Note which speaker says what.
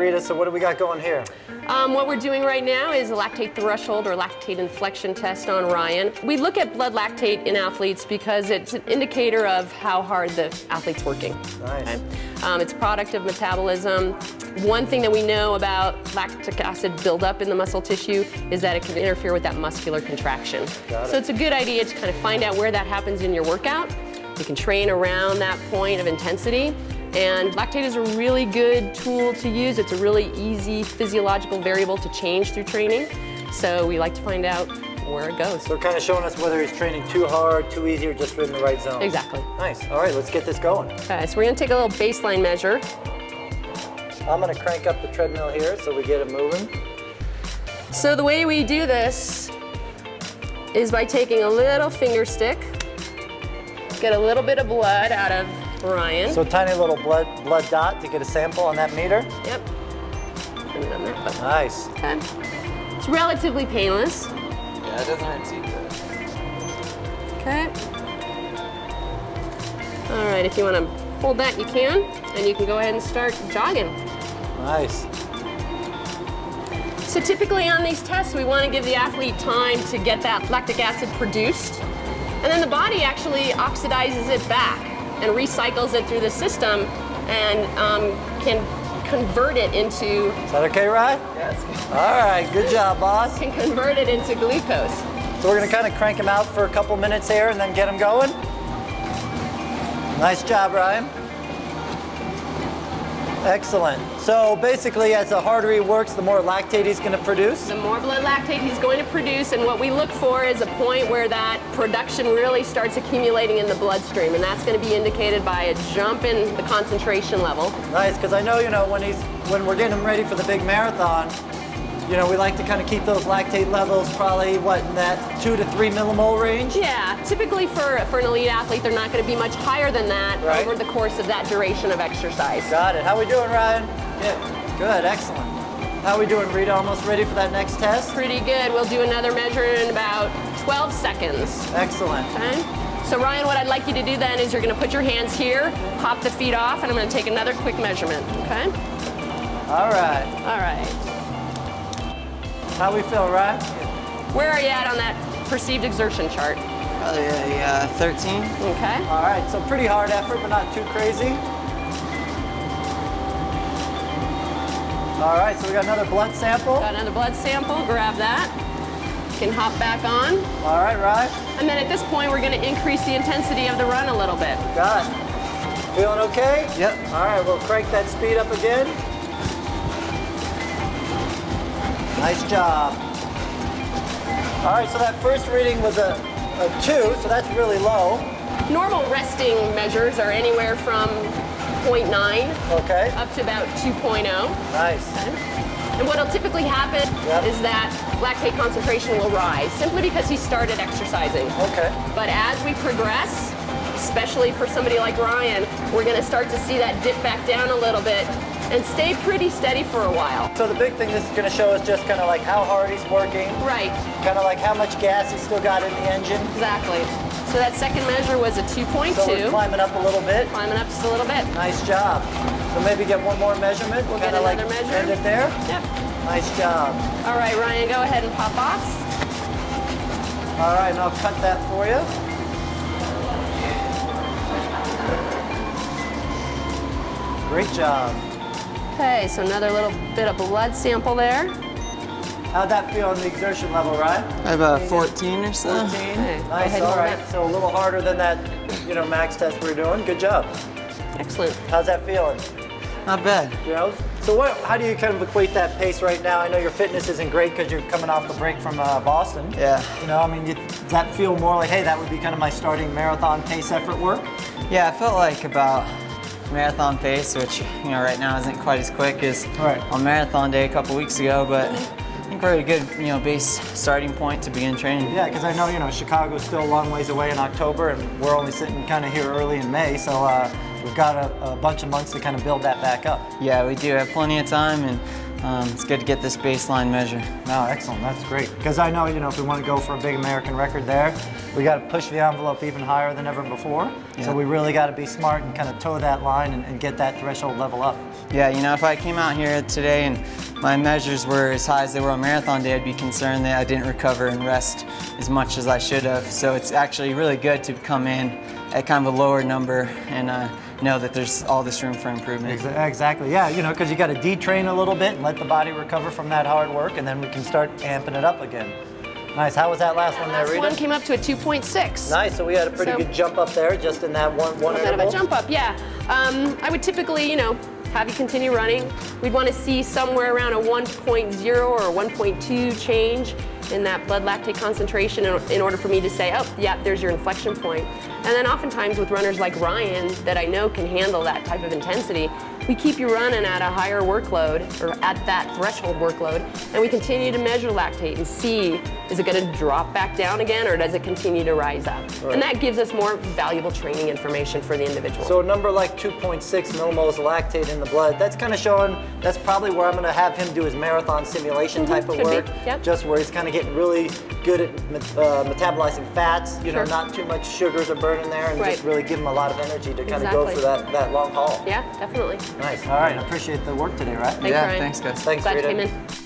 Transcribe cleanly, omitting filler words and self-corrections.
Speaker 1: Rita, so what do we got going here?
Speaker 2: What we're doing right now is a lactate threshold or lactate inflection test on Ryan. We look at blood lactate in athletes because it's an indicator of how hard the athlete's working.
Speaker 1: Nice.
Speaker 2: Okay? It's a product of metabolism. One thing that we know about lactic acid buildup in the muscle tissue is that it can interfere with that muscular contraction. So it's a good idea to kind of find out where that happens in your workout. You can train around that point of intensity. And lactate is a really good tool to use. It's a really easy physiological variable to change through training. So we like to find out where it goes.
Speaker 1: So kind of showing us whether he's training too hard, too easy, or just in the right zone.
Speaker 2: Exactly.
Speaker 1: Nice. All right, let's get this going.
Speaker 2: Okay, so we're gonna take a little baseline measure.
Speaker 1: I'm gonna crank up the treadmill here so we get it moving.
Speaker 2: So the way we do this is by taking a little finger stick, get a little bit of blood out of Ryan.
Speaker 1: So a tiny little blood dot to get a sample on that meter.
Speaker 2: Yep. Put it on there.
Speaker 1: Nice.
Speaker 2: Okay. It's relatively painless.
Speaker 3: Yeah, it doesn't hurt to eat that.
Speaker 2: Okay. All right, if you want to hold that, you can, and you can go ahead and start jogging.
Speaker 1: Nice.
Speaker 2: So typically on these tests, we want to give the athlete time to get that lactic acid produced, and then the body actually oxidizes it back and recycles it through the system and can convert it into...
Speaker 1: Is that okay, Ryan?
Speaker 3: Yes.
Speaker 1: All right, good job, boss.
Speaker 2: Can convert it into glucose.
Speaker 1: So we're gonna kind of crank him out for a couple minutes here and then get him going. Nice job, Ryan. Excellent. So basically, as the harder he works, the more lactate he's gonna produce?
Speaker 2: The more blood lactate he's going to produce, and what we look for is a point where that production really starts accumulating in the bloodstream, and that's going to be indicated by a jump in the concentration level.
Speaker 1: Nice, because I know, when we're getting him ready for the big marathon, we like to kind of keep those lactate levels probably, in that 2 to 3 millimole range?
Speaker 2: Yeah, typically for an elite athlete, they're not going to be much higher than that over the course of that duration of exercise.
Speaker 1: Got it. How we doing, Ryan? Good, excellent. How we doing, Rita? Almost ready for that next test?
Speaker 2: Pretty good. We'll do another measure in about 12 seconds.
Speaker 1: Excellent.
Speaker 2: Okay. So Ryan, what I'd like you to do then is you're going to put your hands here, pop the feet off, and I'm going to take another quick measurement, okay?
Speaker 1: All right.
Speaker 2: All right.
Speaker 1: How we feel, Ryan?
Speaker 2: Where are you at on that perceived exertion chart?
Speaker 3: Probably a 13.
Speaker 2: Okay.
Speaker 1: All right, so pretty hard effort, but not too crazy. All right, so we got another blood sample.
Speaker 2: Got another blood sample, grab that. You can hop back on.
Speaker 1: All right, Ryan.
Speaker 2: And then at this point, we're gonna increase the intensity of the run a little bit.
Speaker 1: Got it. Feeling okay?
Speaker 3: Yep.
Speaker 1: All right, we'll crank that speed up again. Nice job. All right, so that first reading was a 2, so that's really low.
Speaker 2: Normal resting measures are anywhere from 0.9
Speaker 1: Okay.
Speaker 2: up to about 2.0.
Speaker 1: Nice.
Speaker 2: Okay. And what'll typically happen is that lactate concentration will rise simply because he started exercising.
Speaker 1: Okay.
Speaker 2: But as we progress, especially for somebody like Ryan, we're gonna start to see that dip back down a little bit and stay pretty steady for a while.
Speaker 1: So the big thing this is going to show us just kind of like how hard he's working.
Speaker 2: Right.
Speaker 1: Kind of like how much gas he's still got in the engine.
Speaker 2: Exactly. So that second measure was a 2.2.
Speaker 1: So we're climbing up a little bit.
Speaker 2: Climbing up just a little bit.
Speaker 1: Nice job. So maybe get one more measurement.
Speaker 2: We'll get
Speaker 1: Kinda
Speaker 2: another
Speaker 1: like
Speaker 2: measure.
Speaker 1: End it there.
Speaker 2: Yep.
Speaker 1: Nice job.
Speaker 2: All right, Ryan, go ahead and pop off.
Speaker 1: All right, and I'll cut that for you. Great job.
Speaker 2: Okay, so another little bit of blood sample there.
Speaker 1: How'd that feel on the exertion level, Ryan?
Speaker 3: I have a 14 or so.
Speaker 1: 14.
Speaker 2: Okay, go
Speaker 1: Nice,
Speaker 2: ahead and
Speaker 1: all
Speaker 2: hold
Speaker 1: right.
Speaker 2: that.
Speaker 1: So a little harder than that, max test we were doing. Good job.
Speaker 2: Excellent.
Speaker 1: How's that feeling?
Speaker 3: Not bad.
Speaker 1: So how do you kind of equate that pace right now? I know your fitness isn't great because you're coming off the break from Boston.
Speaker 3: Yeah.
Speaker 1: Does that feel more like, hey, that would be kind of my starting marathon pace effort work?
Speaker 3: Yeah, I felt like about marathon pace, which right now isn't quite as quick as on marathon day a couple weeks ago, but I think we're at a good base starting point to begin training.
Speaker 1: Yeah, because I know Chicago's still a long ways away in October, and we're only sitting kind of here early in May, so we've got a bunch of months to kind of build that back up.
Speaker 3: Yeah, we do have plenty of time, and it's good to get this baseline measure.
Speaker 1: No, excellent. That's great. Because I know, if we want to go for a big American record there, we got to push the envelope even higher than ever before.
Speaker 3: Yeah.
Speaker 1: So we really got to be smart and kind of toe that line and get that threshold level up.
Speaker 3: Yeah, if I came out here today and my measures were as high as they were on marathon day, I'd be concerned that I didn't recover and rest as much as I should have. So it's actually really good to come in at kind of a lower number and know that there's all this room for improvement.
Speaker 1: Exactly, yeah, because you got to detrain a little bit and let the body recover from that hard work, and then we can start amping it up again. Nice. How was that last one there, Rita?
Speaker 2: Last one came up to a 2.6.
Speaker 1: Nice. So we had a pretty good jump up there, just in that one interval.
Speaker 2: A bit of a jump up, yeah. I would typically, have you continue running. We'd want to see somewhere around a 1.0 or 1.2 change in that blood lactate concentration in order for me to say, oh, yeah, there's your inflection point. And then oftentimes with runners like Ryan that I know can handle that type of intensity, we keep you running at a higher workload or at that threshold workload, and we continue to measure lactate and see, is it going to drop back down again or does it continue to rise up? Right. And that gives us more valuable training information for the individual.
Speaker 1: So a number like 2.6 millimoles of lactate in the blood, that's kind of showing, that's probably where I'm going to have him do his marathon simulation type of work.
Speaker 2: Yep.
Speaker 1: Just where he's kind of getting really good at metabolizing fats, not too much sugars are burning there, and just really give him a lot of energy to kind of go for that long haul.
Speaker 2: Yeah, definitely.
Speaker 1: Nice. All right, I appreciate the work today, right?
Speaker 2: Thanks, Ryan.
Speaker 3: Thanks, guys.
Speaker 1: Thanks,
Speaker 2: Glad
Speaker 1: Rita.
Speaker 2: you came in.